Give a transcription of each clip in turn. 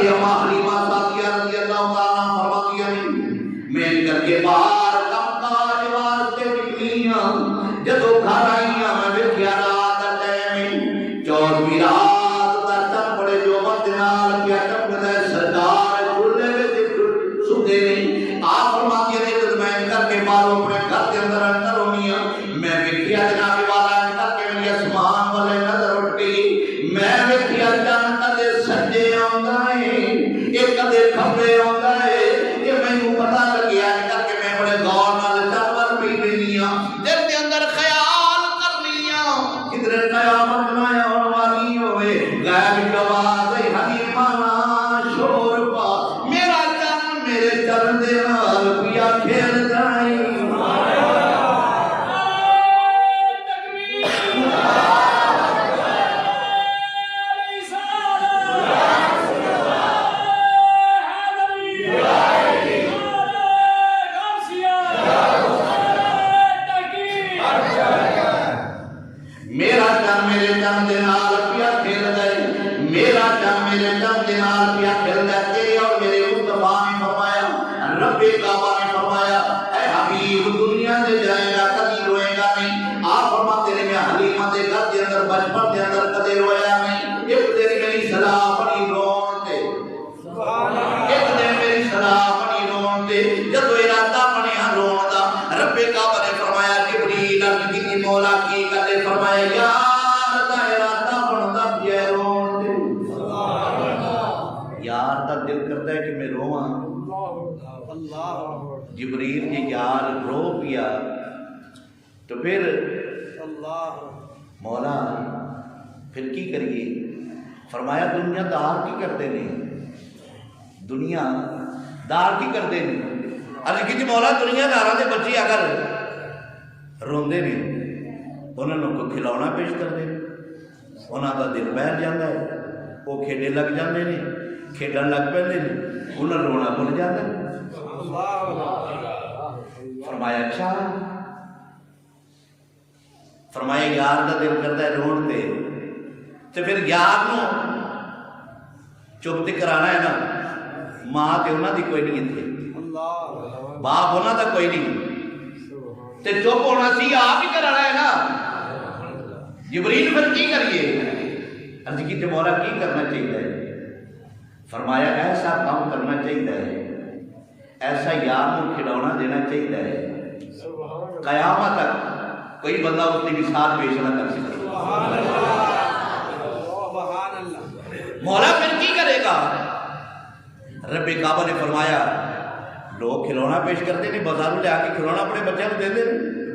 اما حلیمہ سعدیہ رضی اللہ تعالیٰ فرماتی ہیں میں کر کے باہر کم کاج واسطے نکلیاں جدو گھر آئیاں میں ویکھیا رات دا ٹائم 14ویں رات دا چن بڑے جو مد نال کیا ٹپدا سرکار چولہے وچ ستے نے آپ فرماتی ہیں جب میں کر کے باہر اپنے گھر کے اندر ہونی میں ویکھیا جناب والا کر کے میری اسمان والے نظر اٹھ گئی میں ویکھیا چن کدے سجے آندا ہے ایک کدے کھبے آندا ہے یہ مینوں پتہ لگیا کر کے میں بڑے غور نال چاول پی لینیاں دل دے اندر خیال کرنیاں کدھر قیامت بنایا اور والی ہوئے غیر جواز حلیمہ شور پا میرا چن میرے چن دے نال پیا کھیل جائے جبریل نے یار رو پیا تو پھر مولا پھر کی کریے فرمایا دنیا دار کی کرتے نہیں دنیا دار کی کرتے نہیں عرض کی مولا دنیا داراں دے بچے اگر روندے نے انہوں کو کھلاونا پیش کرتے ہیں انہوں کا دل بہر جاتا ہے وہ کھیڈے لگ جاتے ہیں کھیڈن لگ پہ انہیں رونا بھول جاتا ہے فرمایا اچھا فرمایا یار کا دل کرتا ہے رون تے تو پھر یار نو چپ تے کرانا ہے نا ماں تے انہاں دی کوئی نہیں تھی باپ انہاں دا کوئی نہیں تے چپ ہونا سی آپ ہی کرانا ہے نا جبریل پھر کی کریے عرض کی تے مولا کی کرنا چاہیے فرمایا ایسا کام کرنا چاہیے ایسا یار کو کھلونا دینا چاہیے قیامت تک کوئی بندہ اس کی مثال پیش نہ کر سکے مولا پھر کی کرے گا رب کعبہ نے فرمایا لوگ کھلونا پیش کرتے ہیں بازاروں لے آ کے کھلونا اپنے بچوں کو دے دیں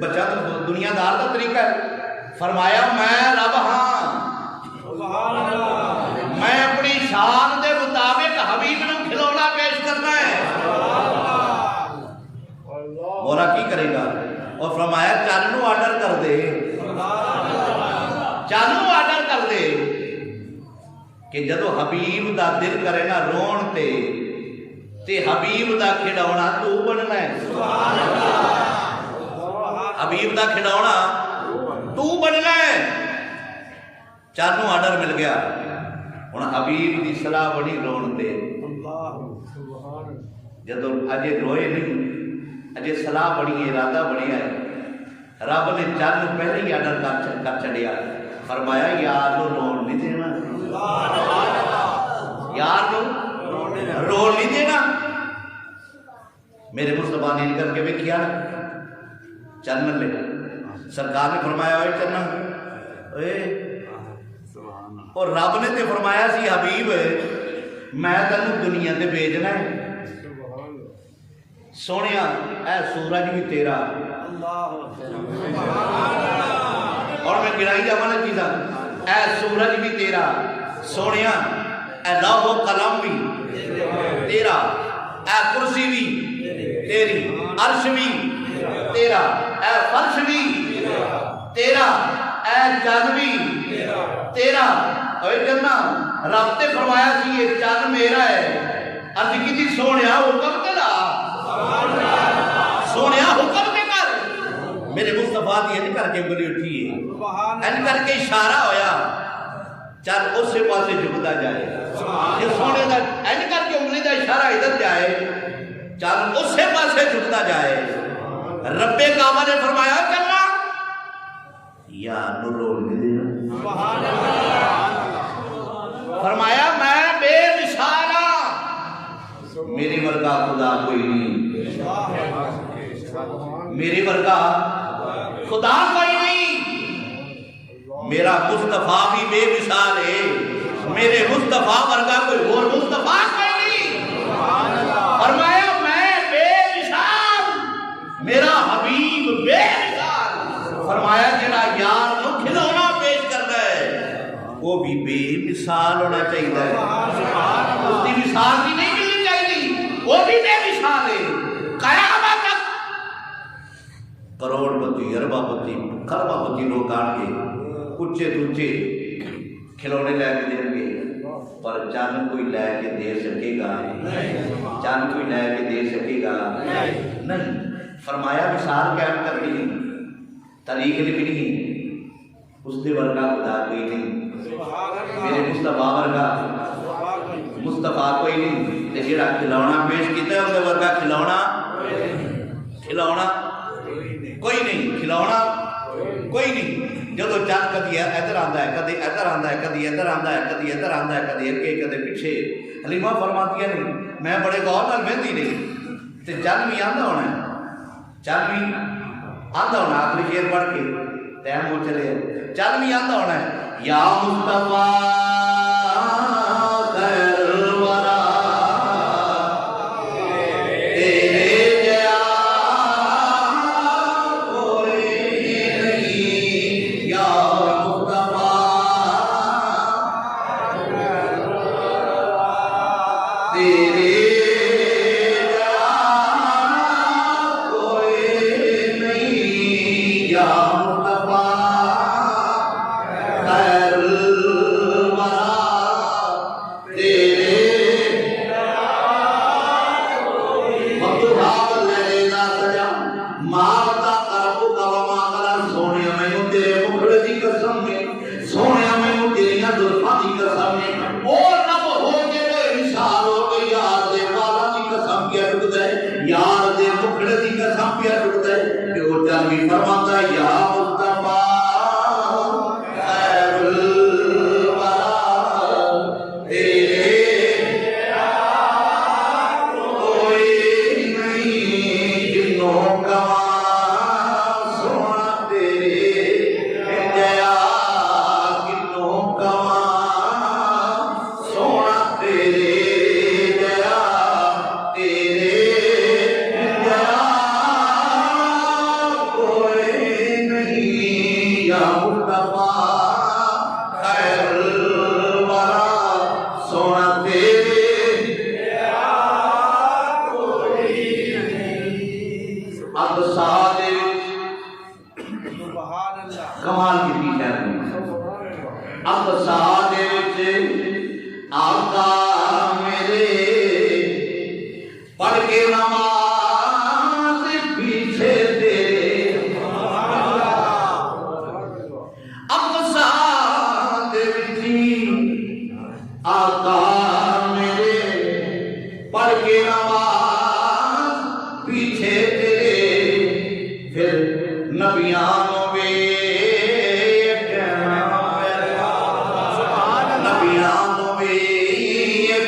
بچہ تو دنیا دار کا طریقہ ہے فرمایا میں رب ہاں میں اپنی شان دے مطابق حبیب نو کھلونا پیش کرنا ہے مولا کی کرے گا اور فرمایا چانو آرڈر کر دے چانو آرڈر کر دے کہ جدو حبیب دا دل کرے نا رون تے حبیب دا کھڑونا تو بننا ہے حبیب دا کھڑونا تو بننا ہے چانو آرڈر مل گیا ہن حبیب دی صلاح بنی رون تے جدو اجے روئے نہیں اجے صلاح بنی ارادہ بنیا ہے رب نے چند پہلے ہی آرڈر کر چڑیا فرمایا یار نو رون نہیں دینا یار نو رون نہیں دینا میرے مصطفیٰ نے کر کے بھی کیا چنن لے سرکار نے فرمایا اوے چنن اور رب نے تے فرمایا سی حبیب میں تینوں دنیا تے بھیجنا ہے سونیا اے سورج بھی تیرا اور میں گرائی جاواں نا چیزاں اے سورج بھی تیرا سونیا اے لوح و قلم بھی تیرا اے کرسی بھی تیری عرش بھی تیرا اے فرش بھی تیرا اے چند بھی تیرا اوے جنہ رب تے فرمایا سی یہ چند میرا ہے عرض کی تھی سونیا حکم کرا سونیا حکم کے کر میرے مصطفیٰ دی این کر کے بلی اٹھی ہے این کر کے اشارہ ہویا چل اس سے پاسے جھکتا جائے یہ سونے دا این ادھر جائے چل اسے پاسے جھکتا جائے. رب کعبہ نے فرمایا چلنا یا نور فرمایا میں بے مثال ہاں, میری ورگا خدا کوئی نہیں, میری ورگا خدا کوئی نہیں, میرا مصطفیٰ بھی بے مثال ہے, میرے مصطفیٰ ورگا کوئی اور مصطفیٰ کوئی نہیں. فرمایا میں بے مثال, میرا حبیب بے مثال. فرمایا جڑا یار نو کھلونا پیش کرتا ہے وہ بھی بے مثال ہونا چاہیے, اس کی مثال بھی نہیں ملنی چاہیے, وہ بھی بے مثال ہے. قیامت تک کروڑ پتی اربا پتی خربا پتی لوگ آن کے اچھے تچھے کھلونے لے کے دیں گے, پر چند کوئی لے کے دے سکے گا, چند کوئی لے کے دے سکے گا نہیں. فرمایا مثال قائم کرنی, طریق لکھنی, اس دے ورگا خدا کوئی نہیں, میرے مصطفیٰ ورگا مصطفیٰ کوئی نہیں. تے جڑا کھلونا پیش کیتا ہے اس دے ورگا کھلونا کوئی نہیں, کھلونا کوئی نہیں. جدو چند کدی ادھر آندا ہے, کدی ادھر آندا ہے, کدی ادھر آندا ہے, کدی ادھر آندا ہے, کدی اگے کدی پیچھے. حلیمہ فرماتی ہے نہیں میں بڑے غور نال وہندی نہیں تے چند بھی آندا ہونا ہے, چند بھی آندا ہونا. آخری شعر پڑھ کے ٹائم ہو چلے, چند بھی آندا ہونا ہے یا مصطفیٰ خیر الورا تیرے جیا کوئی نہیں, یا مصطفیٰ تیرے جیا کوئی نہیں, یا مصطفیٰ خیر الورا تیرے مطلوب لینا سجا مارتا کربو کلمہ کلر. سونے میں تیرے مکھڑ دی قسم میں, سونے میں تیری نظرفہ دی قسم میں, اور نب ہو کے بے مثال ہو گئی. یار دے والا دی قسم کیا ٹک دے, یار دے مکھڑ دی قسم کیا ٹک دے, کہ وہ چل بھی فرماتا ہے یا مصطفیٰ خیر الورا تیرے کوئی نہیں, جنوں کا سونا تیرے جیا, جنوں کا سونا تیرے جیا, تیرے جیا کوئی نہیں, یا مصطفیٰ خیر الورا سونا تیرے اقصا دے کمال کی ہے. اقصا دے آقا میرے پڑھ کے نماز پیچھے تیرے, اقصا دے آقا میرے پڑھ کے نماز پیچھے تیرے, پھر نبیانوں میں کہنا پیا, نبیانوں میں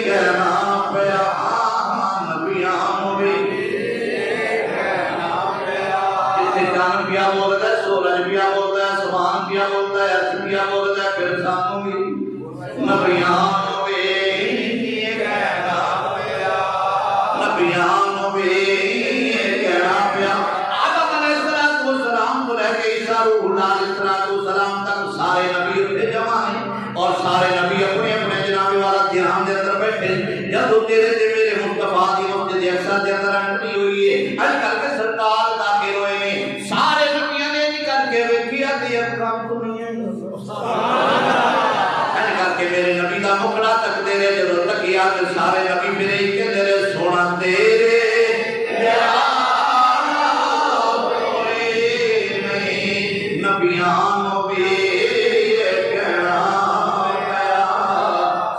کہنا پیا, نبیانوں میں کہنا پیا. جسے چاند پیا بولتا ہے, سورج پیا بولتا ہے, سبحان پیا بولتا ہے, عرش پیا بولتا ہے, پھر سانوں میں نبیانوں میں کہنا پیا, نبیانوں میں کہنا پیا. آدم علیہ السلام کو لے کے عیسیٰ روح اللہ علیہ السلام تک سارے نبی اٹھے جمع ہیں, اور سارے نبی اپنے اپنے جناب والا دھیان دے اندر بیٹھے. جب تیرے تے میرے مصطفیٰ دی مسجد اقصا دے اندر انٹری ہوئی ہے, اج کل کے سرکار داخل ہوئے ہیں, سارے نبیوں نے نکل کے ویکھیا تے اکھاں کھلیاں. اج کل کے میرے نبی دا مکھڑا تک دے رہے, جدوں تکیا تے سارے نبی میرے ہی کہندے رہے سونا تیرے جیا کوئی نہیں, نبیانوں بھی کہنا پیا,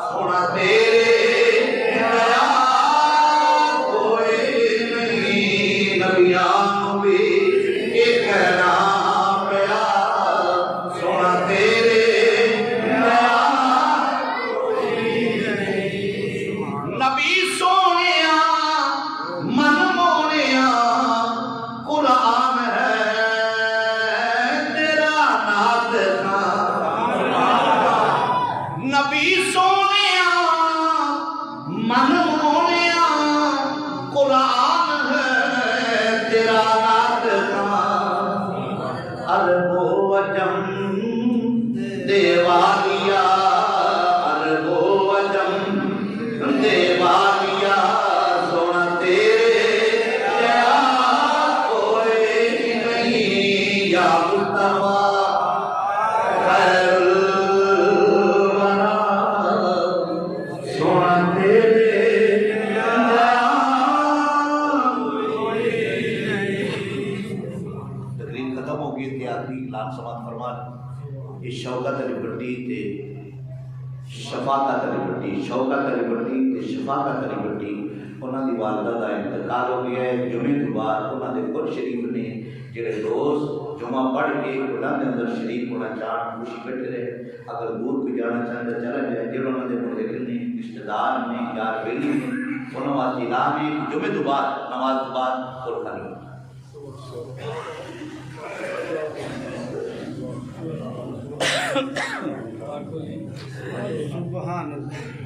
سونا تیرے جیا شوکت علی بٹی تے شفاقت علی بٹی، شوکت علی بٹی تے شفاقت علی بٹی انہاں دی والدہ دا انتقال ہو گیا ہے۔ جمعے تو بعد انہاں دے خود شریف نے جڑے دوست جمعہ پڑھ کے انہاں دے اندر شریف ہونا چاہن خوشی بیٹھے رہے، اگر دور کو جانا چاہتے چلا جائے، جڑے انہاں دے مدرک نے رشتہ دار نے یار بیلی نے انہاں واسطے اعلان ہے کہ جمعے تو بعد نماز تو بعد اور خالی سبحان اللہ۔